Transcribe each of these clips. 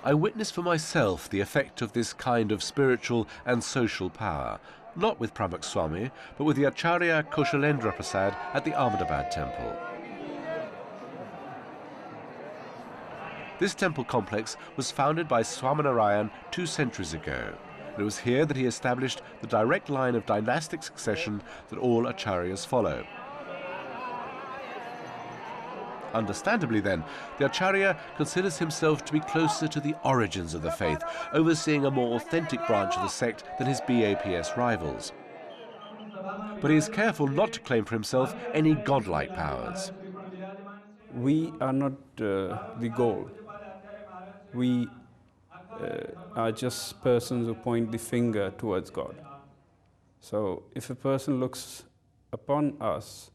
I witnessed for myself the effect of this kind of spiritual and social power, not with Pramak Swami, but with the Acharya Koshalendra Prasad at the Ahmedabad temple. This temple complex was founded by Swaminarayan 2 centuries ago. It was here that he established the direct line of dynastic succession that all acharyas follow. Understandably then, the acharya considers himself to be closer to the origins of the faith, overseeing a more authentic branch of the sect than his BAPS rivals. But he is careful not to claim for himself any godlike powers. We are not the goal. We are just persons who point the finger towards God. So if a person looks upon us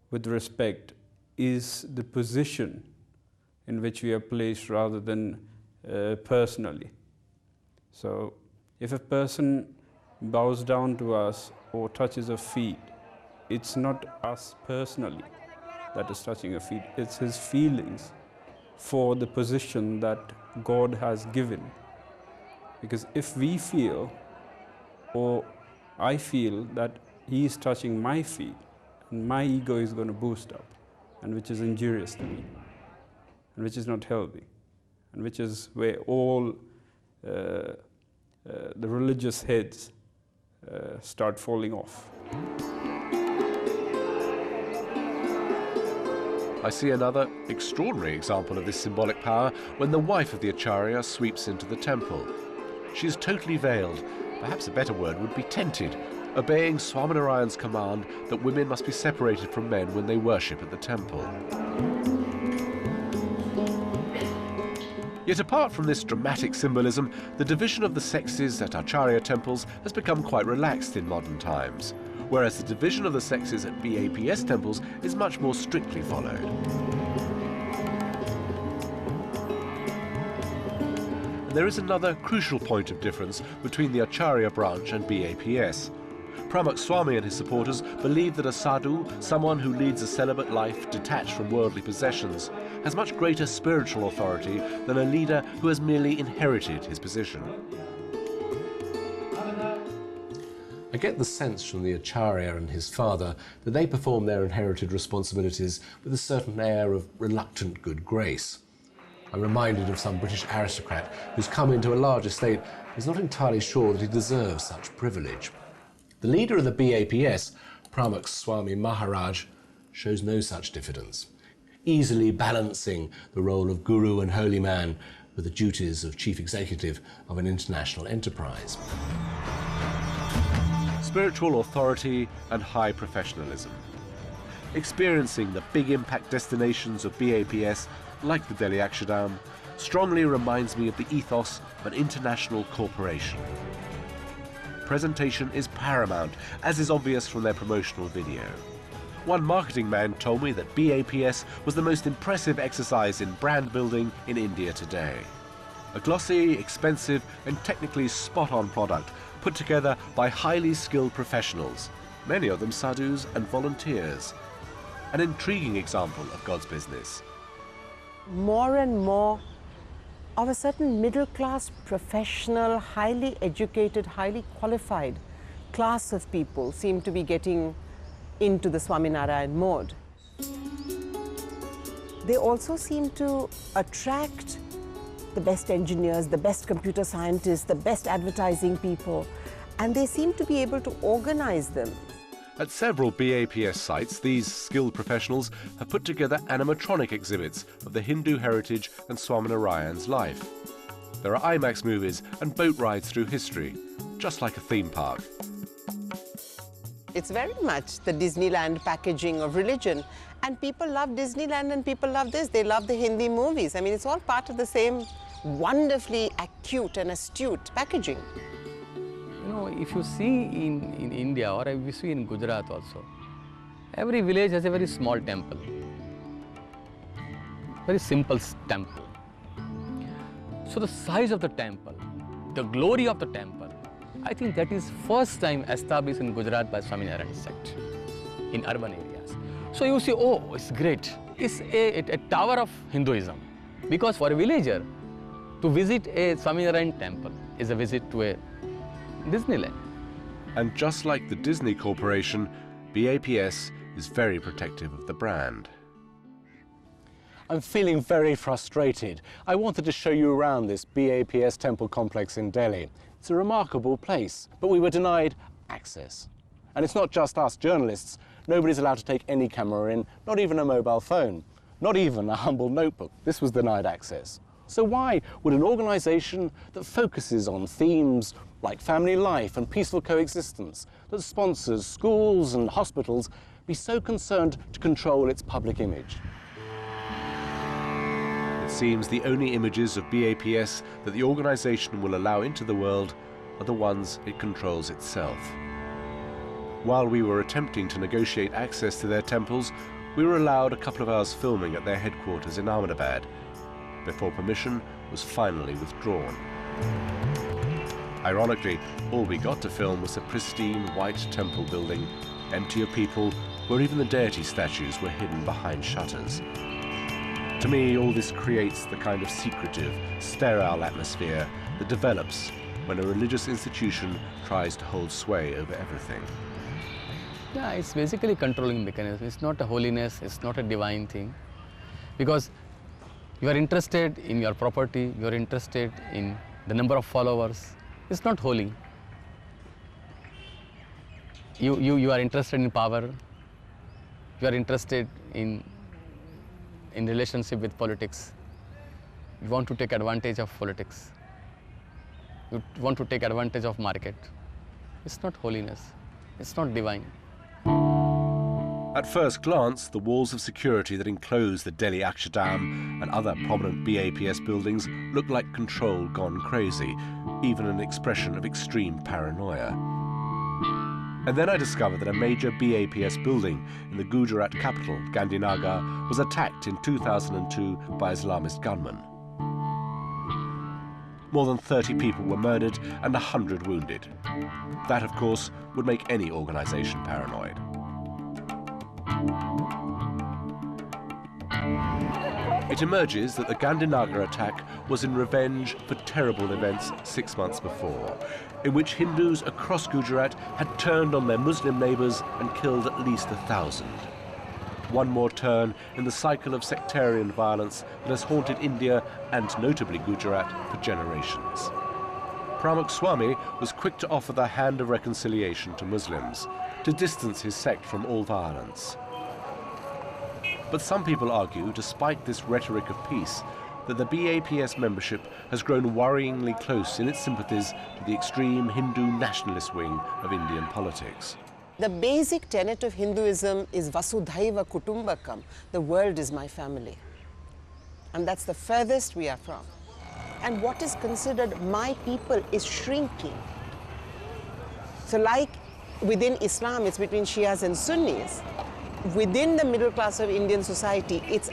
with respect, is the position in which we are placed rather than personally. So if a person bows down to us or touches our feet, it's not us personally that is touching our feet, it's his feelings for the position that God has given. Because if we feel, or I feel that he is touching my feet, and my ego is going to boost up, and which is injurious to me, and which is not healthy, and which is where all the religious heads start falling off. I see another extraordinary example of this symbolic power when the wife of the acharya sweeps into the temple. She is totally veiled, perhaps a better word would be tented, obeying Swaminarayan's command that women must be separated from men when they worship at the temple. Yet apart from this dramatic symbolism, the division of the sexes at acharya temples has become quite relaxed in modern times, whereas the division of the sexes at BAPS temples is much more strictly followed. And there is another crucial point of difference between the acharya branch and BAPS. Pramak Swami and his supporters believe that a sadhu, someone who leads a celibate life detached from worldly possessions, has much greater spiritual authority than a leader who has merely inherited his position. I get the sense from the acharya and his father that they perform their inherited responsibilities with a certain air of reluctant good grace. I'm reminded of some British aristocrat who's come into a large estate and is not entirely sure that he deserves such privilege. The leader of the BAPS, Pramak Swami Maharaj, shows no such diffidence, easily balancing the role of guru and holy man with the duties of chief executive of an international enterprise. Spiritual authority and high professionalism. Experiencing the big impact destinations of BAPS, like the Delhi Akshardham, strongly reminds me of the ethos of an international corporation. Presentation is paramount, as is obvious from their promotional video. One marketing man told me that BAPS was the most impressive exercise in brand building in India today. A glossy, expensive and technically spot-on product put together by highly skilled professionals, many of them sadhus and volunteers. An intriguing example of God's business. More and more of a certain middle-class, professional, highly educated, highly qualified class of people seem to be getting into the Swaminarayan mode. They also seem to attract the best engineers, the best computer scientists, the best advertising people, and they seem to be able to organize them. At several BAPS sites, these skilled professionals have put together animatronic exhibits of the Hindu heritage and Swaminarayan's life. There are IMAX movies and boat rides through history, just like a theme park. It's very much the Disneyland packaging of religion. And people love Disneyland and people love this. They love the Hindi movies. I mean, it's all part of the same wonderfully acute and astute packaging. You know, if you see in India, or if you see in Gujarat also, every village has a very small temple. Very simple temple. So the size of the temple, the glory of the temple, I think that is first time established in Gujarat by Swaminarayan sect in urban areas. So you see, oh, it's great. It's a tower of Hinduism. Because for a villager, To visit a Swaminarayan temple is a visit to a Disneyland. And just like the Disney Corporation, BAPS is very protective of the brand. I'm feeling very frustrated. I wanted to show you around this BAPS temple complex in Delhi. It's a remarkable place, but we were denied access. And it's not just us journalists. Nobody's allowed to take any camera in, not even a mobile phone, not even a humble notebook. This was denied access. So why would an organization that focuses on themes like family life and peaceful coexistence, that sponsors schools and hospitals, be so concerned to control its public image? It seems the only images of BAPS that the organization will allow into the world are the ones it controls itself. While we were attempting to negotiate access to their temples, we were allowed a couple of hours filming at their headquarters in Ahmedabad, before permission was finally withdrawn. Ironically, all we got to film was a pristine white temple building, empty of people, where even the deity statues were hidden behind shutters. To me, all this creates the kind of secretive, sterile atmosphere that develops when a religious institution tries to hold sway over everything. Yeah, it's basically controlling mechanism. It's not a holiness, it's not a divine thing. Because you are interested in your property, you are interested in the number of followers. It's not holy. You are interested in power. You are interested in relationship with politics. You want to take advantage of politics. You want to take advantage of market. It's not holiness. It's not divine. At first glance, the walls of security that enclose the Delhi Akshardham and other prominent BAPS buildings look like control gone crazy, even an expression of extreme paranoia. And then I discovered that a major BAPS building in the Gujarat capital, Gandhinagar, was attacked in 2002 by Islamist gunmen. More than 30 people were murdered and 100 wounded. That, of course, would make any organization paranoid. It emerges that the Gandhinagar attack was in revenge for terrible events 6 months before, in which Hindus across Gujarat had turned on their Muslim neighbors and killed at least 1,000. One more turn in the cycle of sectarian violence that has haunted India and notably Gujarat for generations. Pramukh Swami was quick to offer the hand of reconciliation to Muslims, to distance his sect from all violence. But some people argue, despite this rhetoric of peace, that the BAPS membership has grown worryingly close in its sympathies to the extreme Hindu nationalist wing of Indian politics. The basic tenet of Hinduism is Vasudhaiva Kutumbakam, the world is my family. And that's the furthest we are from. And what is considered my people is shrinking. So like within Islam, it's between Shias and Sunnis. Within the middle class of Indian society, it's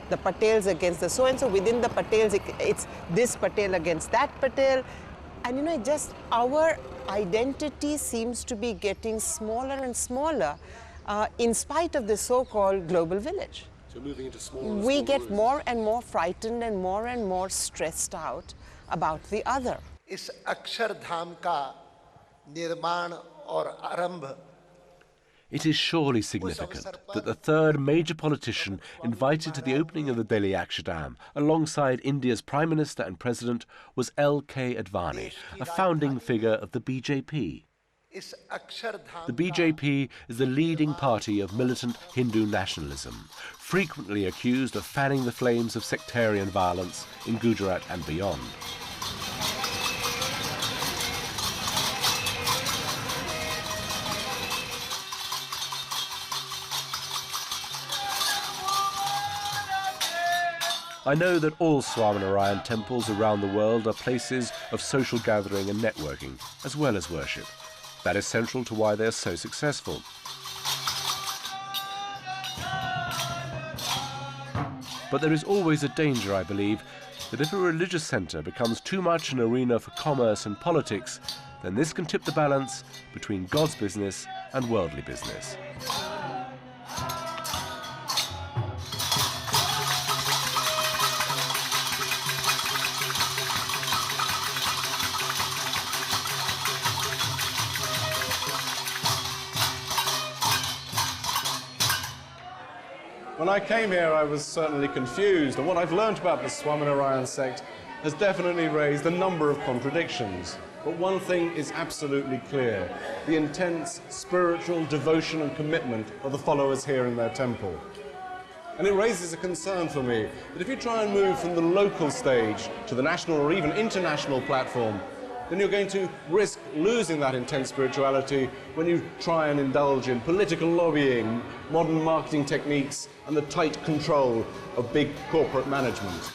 the Patels against the so-and-so. Within the Patels, it's this Patel against that Patel. And you know, just our identity seems to be getting smaller and smaller in spite of the so-called global village. So moving into smaller We get more and more stressed out about the other. इस अक्षरधाम का निर्माण और आरंभ It is surely significant that the third major politician invited to the opening of the Delhi Akshardham alongside India's Prime Minister and President was L.K. Advani, a founding figure of the BJP. The BJP is the leading party of militant Hindu nationalism, frequently accused of fanning the flames of sectarian violence in Gujarat and beyond. I know that all Swaminarayan temples around the world are places of social gathering and networking, as well as worship. That is central to why they are so successful. But there is always a danger, I believe, that if a religious centre becomes too much an arena for commerce and politics, then this can tip the balance between God's business and worldly business. When I came here, I was certainly confused, and what I've learned about the Swaminarayan sect has definitely raised a number of contradictions. But one thing is absolutely clear: the intense spiritual devotion and commitment of the followers here in their temple. And it raises a concern for me that if you try and move from the local stage to the national or even international platform, then you're going to risk losing that intense spirituality when you try and indulge in political lobbying, modern marketing techniques, and the tight control of big corporate management.